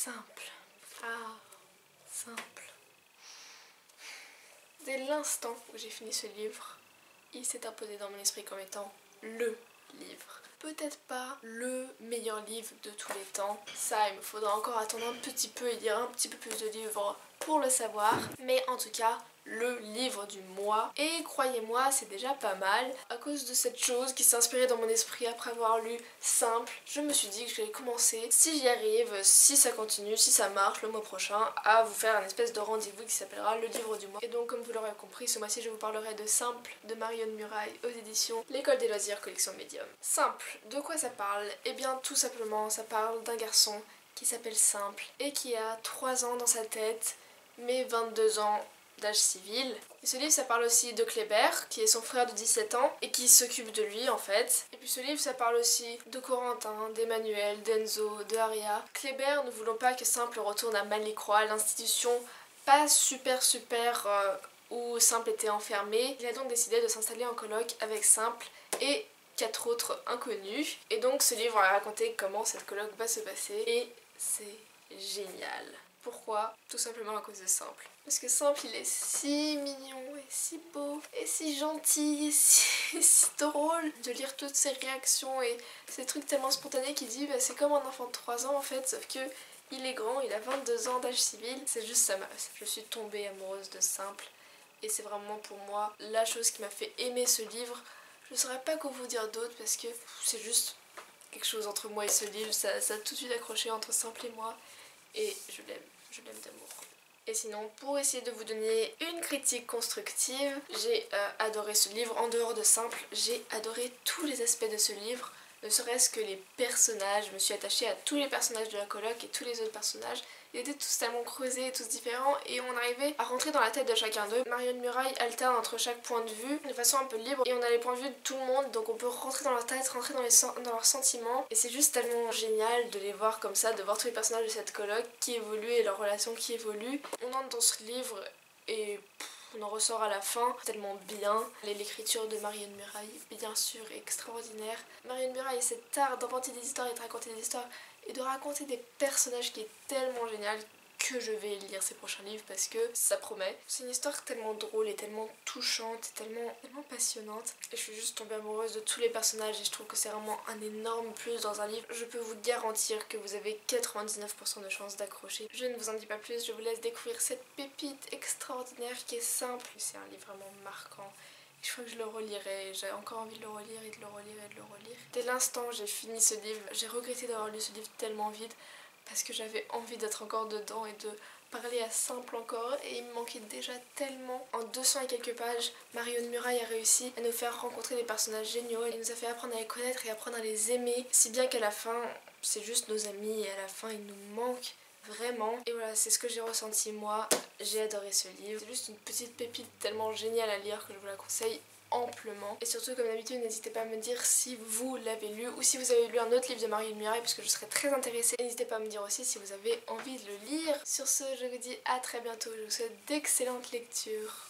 Simple. Ah, simple. Dès l'instant où j'ai fini ce livre, il s'est imposé dans mon esprit comme étant le livre. Peut-être pas le meilleur livre de tous les temps. Ça, il me faudra encore attendre un petit peu et lire un petit peu plus de livres pour le savoir. Mais en tout cas, le livre du mois. Et croyez-moi, c'est déjà pas mal. À cause de cette chose qui s'est inspirée dans mon esprit après avoir lu Simple, je me suis dit que j'allais commencer, si j'y arrive, si ça continue, si ça marche le mois prochain, à vous faire un espèce de rendez-vous qui s'appellera le livre du mois. Et donc, comme vous l'aurez compris, ce mois-ci je vous parlerai de Simple de Marion Muraille aux éditions L'École des loisirs, collection Medium. Simple, de quoi ça parle? Eh bien tout simplement, ça parle d'un garçon qui s'appelle Simple et qui a 3 ans dans sa tête, mais 22 ans d'âge civil. Et ce livre, ça parle aussi de Kléber, qui est son frère de 17 ans et qui s'occupe de lui en fait. Et puis ce livre, ça parle aussi de Corentin, d'Emmanuel, d'Enzo, de Aria. Kléber ne voulant pas que Simple retourne à Malécroix, l'institution pas super où Simple était enfermé. Il a donc décidé de s'installer en coloc avec Simple et 4 autres inconnus. Et donc ce livre va raconter comment cette coloc va se passer et c'est génial. Pourquoi? Tout simplement à cause de Simple. Parce que Simple, il est si mignon et si beau et si gentil et si drôle. De lire toutes ses réactions et ces trucs tellement spontanés qu'il dit, bah, c'est comme un enfant de 3 ans en fait, sauf que il est grand, il a 22 ans d'âge civil. C'est juste ça, je suis tombée amoureuse de Simple et c'est vraiment pour moi la chose qui m'a fait aimer ce livre. Je ne saurais pas quoi vous dire d'autre parce que c'est juste quelque chose entre moi et ce livre, ça a tout de suite accroché entre Simple et moi et je l'aime d'amour. Et sinon, pour essayer de vous donner une critique constructive, j'ai adoré ce livre. En dehors de Simple, j'ai adoré tous les aspects de ce livre, ne serait-ce que les personnages. Je me suis attachée à tous les personnages de la coloc et tous les autres personnages. Ils étaient tous tellement creusés et tous différents et on arrivait à rentrer dans la tête de chacun d'eux. Marion Muraille alterne entre chaque point de vue de façon un peu libre et on a les points de vue de tout le monde, donc on peut rentrer dans leur tête, rentrer dans leurs sentiments et c'est juste tellement génial de les voir comme ça, de voir tous les personnages de cette coloc qui évoluent et leurs relations qui évoluent. On entre dans ce livre et on en ressort à la fin tellement bien. L'écriture de Marion Muraille, bien sûr, est extraordinaire. Marion Muraille a cet art d'inventer des histoires et de raconter des histoires et de raconter des personnages qui est tellement génial que je vais lire ses prochains livres parce que ça promet. C'est une histoire tellement drôle et tellement touchante et tellement passionnante. Et je suis juste tombée amoureuse de tous les personnages et je trouve que c'est vraiment un énorme plus dans un livre. Je peux vous garantir que vous avez 99% de chances d'accrocher. Je ne vous en dis pas plus, je vous laisse découvrir cette pépite extraordinaire qui est Simple. C'est un livre vraiment marquant. Je crois que je le relirai, j'ai encore envie de le relire et de le relire et de le relire. Dès l'instant où j'ai fini ce livre, j'ai regretté d'avoir lu ce livre tellement vite parce que j'avais envie d'être encore dedans et de parler à Simple encore et il me manquait déjà tellement. En 200 et quelques pages, Marion Muraille a réussi à nous faire rencontrer des personnages géniaux. Elle nous a fait apprendre à les connaître et apprendre à les aimer, si bien qu'à la fin, c'est juste nos amis et à la fin, ils nous manquent vraiment. Et voilà, c'est ce que j'ai ressenti moi. J'ai adoré ce livre. C'est juste une petite pépite tellement géniale à lire que je vous la conseille amplement. Et surtout, comme d'habitude, n'hésitez pas à me dire si vous l'avez lu ou si vous avez lu un autre livre de Marion Muraille parce que je serais très intéressée. N'hésitez pas à me dire aussi si vous avez envie de le lire. Sur ce, je vous dis à très bientôt. Je vous souhaite d'excellentes lectures.